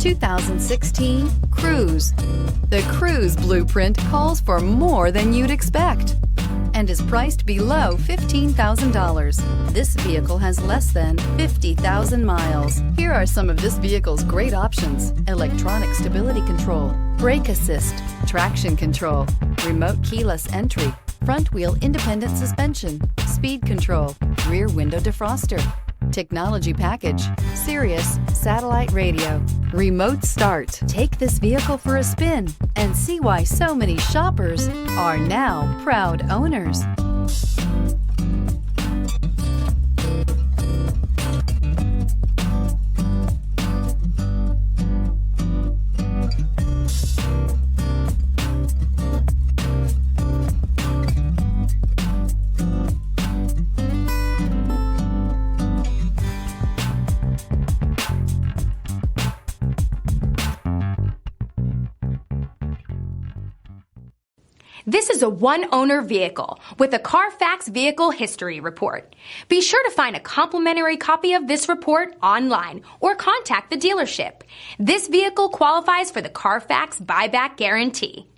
2016 Cruze. The Cruze blueprint calls for more than you'd expect and is priced below $15,000. This vehicle has less than 50,000 miles. Here are some of this vehicle's great options: electronic stability control, brake assist, traction control, remote keyless entry, front wheel independent suspension, speed control, rear window defroster, technology package, Sirius satellite radio, remote start. Take this vehicle for a spin and see why so many shoppers are now proud owners. This is a one-owner vehicle with a Carfax Vehicle History Report. Be sure to find a complimentary copy of this report online or contact the dealership. This vehicle qualifies for the Carfax Buyback Guarantee.